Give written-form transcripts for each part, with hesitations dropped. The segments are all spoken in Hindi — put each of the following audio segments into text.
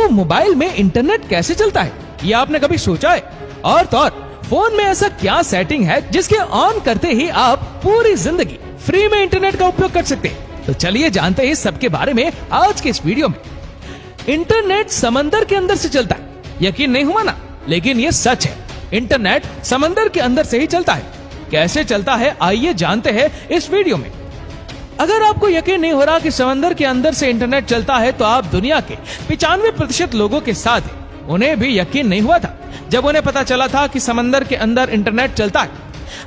दोस्तों, मोबाइल में इंटरनेट कैसे चलता है, ये आपने कभी सोचा है? और तो और फोन में ऐसा क्या सेटिंग है जिसके ऑन करते ही आप पूरी जिंदगी फ्री में इंटरनेट का उपयोग कर सकते हैं? तो चलिए जानते हैं सबके बारे में आज के इस वीडियो में। इंटरनेट समंदर के अंदर से चलता है। यकीन नहीं हुआ ना, लेकिन ये सच है। इंटरनेट समंदर के अंदर से ही चलता है। कैसे चलता है, आइए जानते हैं इस वीडियो में। अगर आपको यकीन नहीं हो रहा कि समंदर के अंदर से इंटरनेट चलता है, तो आप दुनिया के 95% लोगों के साथ हैं। उन्हें भी यकीन नहीं हुआ था जब उन्हें पता चला था कि समंदर के अंदर इंटरनेट चलता है।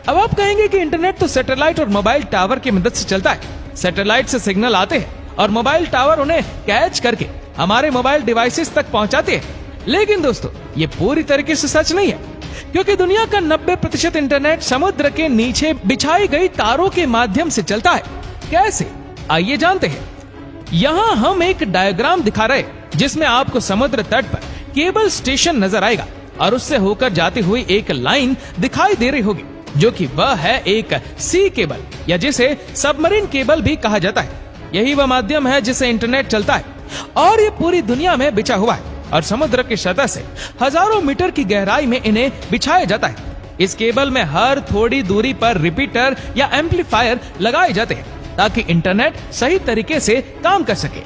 अब आप कहेंगे कि इंटरनेट तो सैटेलाइट और मोबाइल टावर की मदद से चलता है। सैटेलाइट से सिग्नल आते हैं और मोबाइल टावर उन्हें कैच करके हमारे मोबाइल डिवाइसेस तक पहुंचाते हैं। लेकिन दोस्तों, ये पूरी तरीके से सच नहीं है, क्योंकि दुनिया का 90% इंटरनेट समुद्र के नीचे बिछाई गई तारों के माध्यम से चलता है। कैसे, आइए जानते हैं। यहाँ हम एक डायग्राम दिखा रहे जिसमें आपको समुद्र तट पर केबल स्टेशन नजर आएगा और उससे होकर जाती हुई एक लाइन दिखाई दे रही होगी, जो कि वह है एक सी केबल, या जिसे सबमरीन केबल भी कहा जाता है। यही वह माध्यम है जिससे इंटरनेट चलता है और ये पूरी दुनिया में बिछा हुआ है और समुद्र की सतह से हजारों मीटर की गहराई में इन्हें बिछाया जाता है। इस केबल में हर थोड़ी दूरी पर रिपीटर या एम्पलीफायर लगाए जाते हैं ताकि इंटरनेट सही तरीके से काम कर सके।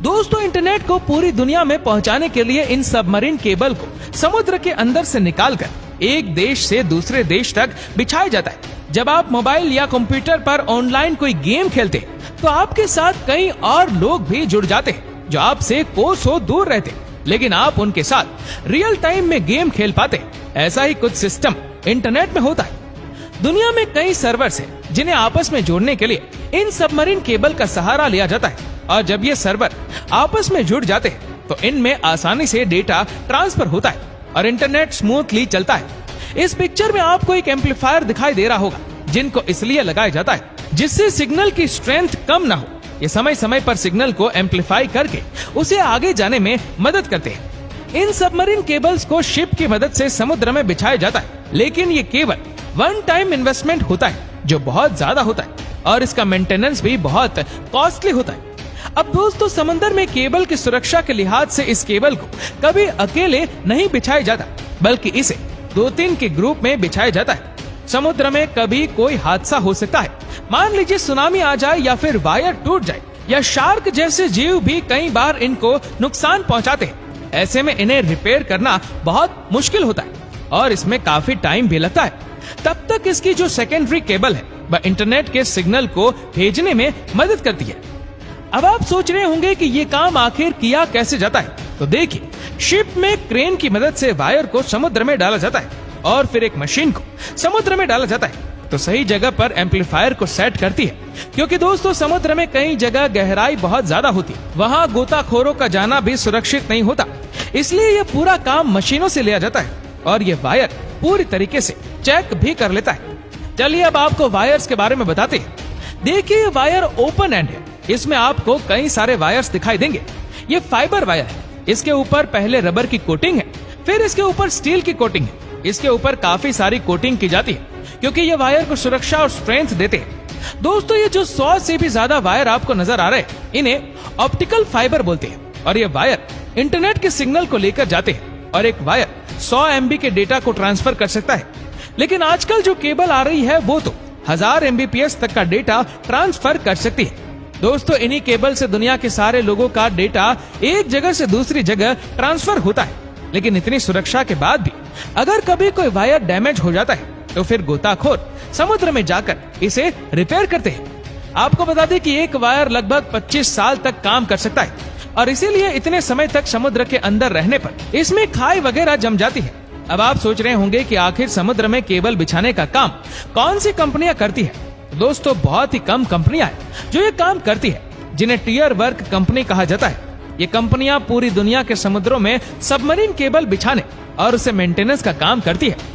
दोस्तों, इंटरनेट को पूरी दुनिया में पहुंचाने के लिए इन सबमरीन केबल को समुद्र के अंदर से निकालकर एक देश से दूसरे देश तक बिछाया जाता है। जब आप मोबाइल या कंप्यूटर पर ऑनलाइन कोई गेम खेलते हैं, तो आपके साथ कई और लोग भी जुड़ जाते हैं जो आपसे कोसों दूर रहते हैं, लेकिन आप उनके साथ रियल टाइम में गेम खेल पाते हैं। ऐसा ही कुछ सिस्टम इंटरनेट में होता है। दुनिया में कई सर्वर्स हैं जिन्हें आपस में जोड़ने के लिए इन सबमरीन केबल का सहारा लिया जाता है, और जब ये सर्वर आपस में जुड़ जाते हैं तो इनमें आसानी से डेटा ट्रांसफर होता है और इंटरनेट स्मूथली चलता है। इस पिक्चर में आपको एक एम्पलीफायर दिखाई दे रहा होगा, जिनको इसलिए लगाया जाता है जिससे सिग्नल की स्ट्रेंथ कम ना हो। ये समय समय पर सिग्नल को एम्पलीफाई करके उसे आगे जाने में मदद करते हैं। इन सबमरीन केबल्स को शिप की मदद से समुद्र में बिछाया जाता है, लेकिन ये केवल वन टाइम इन्वेस्टमेंट होता है जो बहुत ज्यादा होता है और इसका मेंटेनेंस भी बहुत कॉस्टली होता है। अब दोस्तों, समंदर में केबल की सुरक्षा के लिहाज से इस केबल को कभी अकेले नहीं बिछाया जाता, बल्कि इसे 2-3 के ग्रुप में बिछाया जाता है। समुद्र में कभी कोई हादसा हो सकता है, मान लीजिए सुनामी आ जाए या फिर वायर टूट जाए, या शार्क जैसे जीव भी कई बार इनको नुकसान पहुंचाते हैं। ऐसे में इन्हें रिपेयर करना बहुत मुश्किल होता है और इसमें काफी टाइम भी लगता है। तब तक इसकी जो सेकेंडरी केबल है वह इंटरनेट के सिग्नल को भेजने में मदद करती है। अब आप सोच रहे होंगे कि ये काम आखिर किया कैसे जाता है, तो देखिए, शिप में क्रेन की मदद से वायर को समुद्र में डाला जाता है और फिर एक मशीन को समुद्र में डाला जाता है तो सही जगह पर एम्पलीफायर को सेट करती है। क्योंकि दोस्तों, समुद्र में कई जगह गहराई बहुत ज्यादा होती है, वहाँ गोताखोरों का जाना भी सुरक्षित नहीं होता, इसलिए ये पूरा काम मशीनों से लिया जाता है और ये वायर पूरी तरीके से चेक भी कर लेता है। चलिए अब आपको वायर्स के बारे में बताते हैं। देखिए, वायर ओपन एंड है, इसमें आपको कई सारे वायर्स दिखाई देंगे। ये फाइबर वायर है, इसके ऊपर पहले रबर की कोटिंग है, फिर इसके ऊपर स्टील की कोटिंग है। इसके ऊपर काफी सारी कोटिंग की जाती है क्योंकि ये वायर को सुरक्षा और स्ट्रेंथ देते हैं। दोस्तों, ये जो 100 से भी ज्यादा वायर आपको नजर आ रहे हैं, इन्हें ऑप्टिकल फाइबर बोलते हैं और ये वायर इंटरनेट के सिग्नल को लेकर जाते हैं और एक वायर 100 MB के डेटा को ट्रांसफर कर सकता है। लेकिन आजकल जो केबल आ रही है वो तो 1000 MBPS तक का डेटा ट्रांसफर कर सकती है। दोस्तों, इन्हीं केबल से दुनिया के सारे लोगों का डेटा एक जगह से दूसरी जगह ट्रांसफर होता है। लेकिन इतनी सुरक्षा के बाद भी अगर कभी कोई वायर डैमेज हो जाता है तो फिर गोताखोर समुद्र में जाकर इसे रिपेयर करते हैं। आपको बता दें कि एक वायर लगभग 25 साल तक काम कर सकता है और इसीलिए इतने समय तक समुद्र के अंदर रहने पर इसमें खाई वगैरह जम जाती है। अब आप सोच रहे होंगे कि आखिर समुद्र में केबल बिछाने का काम कौन सी कंपनियां करती है? दोस्तों, बहुत ही कम कंपनियां हैं जो ये काम करती है, जिन्हें टियर वर्क कंपनी कहा जाता है। ये कंपनियां पूरी दुनिया के समुद्रों में सबमरीन केबल बिछाने और उसे मेंटेनेंस का काम करती है।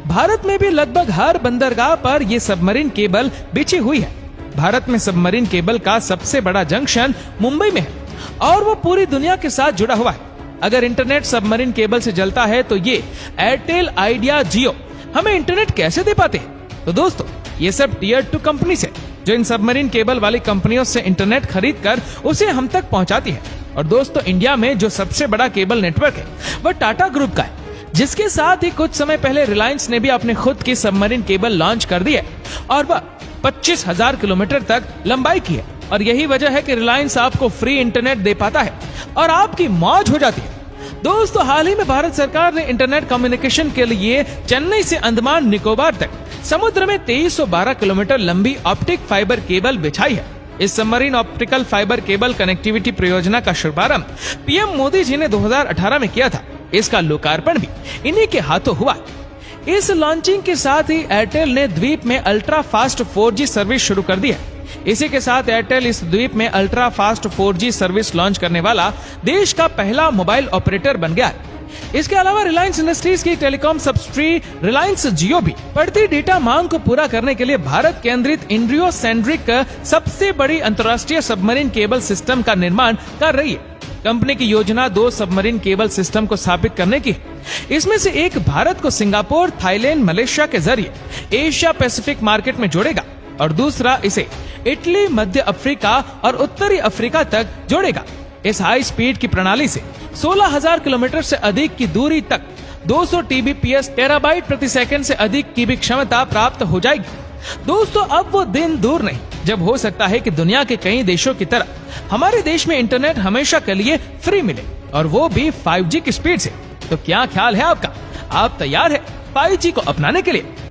भारत में भी लगभग हर बंदरगाह पर ये सबमरीन केबल बिछी हुई है। भारत में सबमरीन केबल का सबसे बड़ा जंक्शन मुंबई में है और वो पूरी दुनिया के साथ जुड़ा हुआ है। अगर इंटरनेट सबमरीन केबल से चलता है तो ये एयरटेल, आइडिया, जियो हमें इंटरनेट कैसे दे पाते हैं? तो दोस्तों, ये सब टियर 2 कंपनी से जो इन सबमरीन केबल वाली कंपनियों से इंटरनेट खरीद कर उसे हम तक पहुंचाती है और दोस्तों इंडिया में जो सबसे बड़ा केबल नेटवर्क है वह टाटा ग्रुप का है, जिसके साथ ही कुछ समय पहले रिलायंस ने भी अपने खुद की सबमरीन केबल लॉन्च कर दी है और वह 25,000 किलोमीटर तक लंबाई की है। और यही वजह है कि रिलायंस आपको फ्री इंटरनेट दे पाता है और आपकी मौज हो जाती है। दोस्तों हाल ही में भारत सरकार ने इंटरनेट कम्युनिकेशन के लिए चेन्नई से अंडमान निकोबार तक समुद्र में 2312 किलोमीटर लंबी ऑप्टिक फाइबर केबल बिछाई है। इस submarine optical fibre cable connectivity परियोजना का शुभारंभ पीएम मोदी जी ने 2018 में किया था। इसका लोकार्पण भी इन्हीं के हाथों हुआ। इस लॉन्चिंग के साथ ही एयरटेल ने द्वीप में अल्ट्रा फास्ट 4G सर्विस शुरू कर दी है। इसी के साथ एयरटेल इस द्वीप में ultra fast 4G service launch करने वाला देश का पहला मोबाइल ऑपरेटर बन गया है। इसके अलावा रिलायंस इंडस्ट्रीज की टेलीकॉम सब्सिडरी रिलायंस जियो भी बढ़ती डेटा मांग को पूरा करने के लिए भारत केंद्रित इंड्रियो सेंड्रिक सबसे बड़ी अंतर्राष्ट्रीय सबमरीन केबल सिस्टम का निर्माण कर रही है। कंपनी की योजना 2 सबमरीन केबल सिस्टम को स्थापित करने की है। इसमें से एक भारत को सिंगापुर, थाईलैंड, मलेशिया के जरिए एशिया पैसिफिक मार्केट में जोड़ेगा और दूसरा इसे इटली, मध्य अफ्रीका और उत्तरी अफ्रीका तक जोड़ेगा। इस हाई स्पीड की प्रणाली से 16,000 किलोमीटर से अधिक की दूरी तक 200 TBPS टेराबाइट प्रति सेकंड से अधिक की भी क्षमता प्राप्त हो जाएगी। दोस्तों अब वो दिन दूर नहीं जब हो सकता है कि दुनिया के कई देशों की तरह हमारे देश में इंटरनेट हमेशा के लिए फ्री मिले और वो भी 5G की स्पीड से। तो क्या ख्याल है आपका? आप तैयार है 5G को अपनाने के लिए?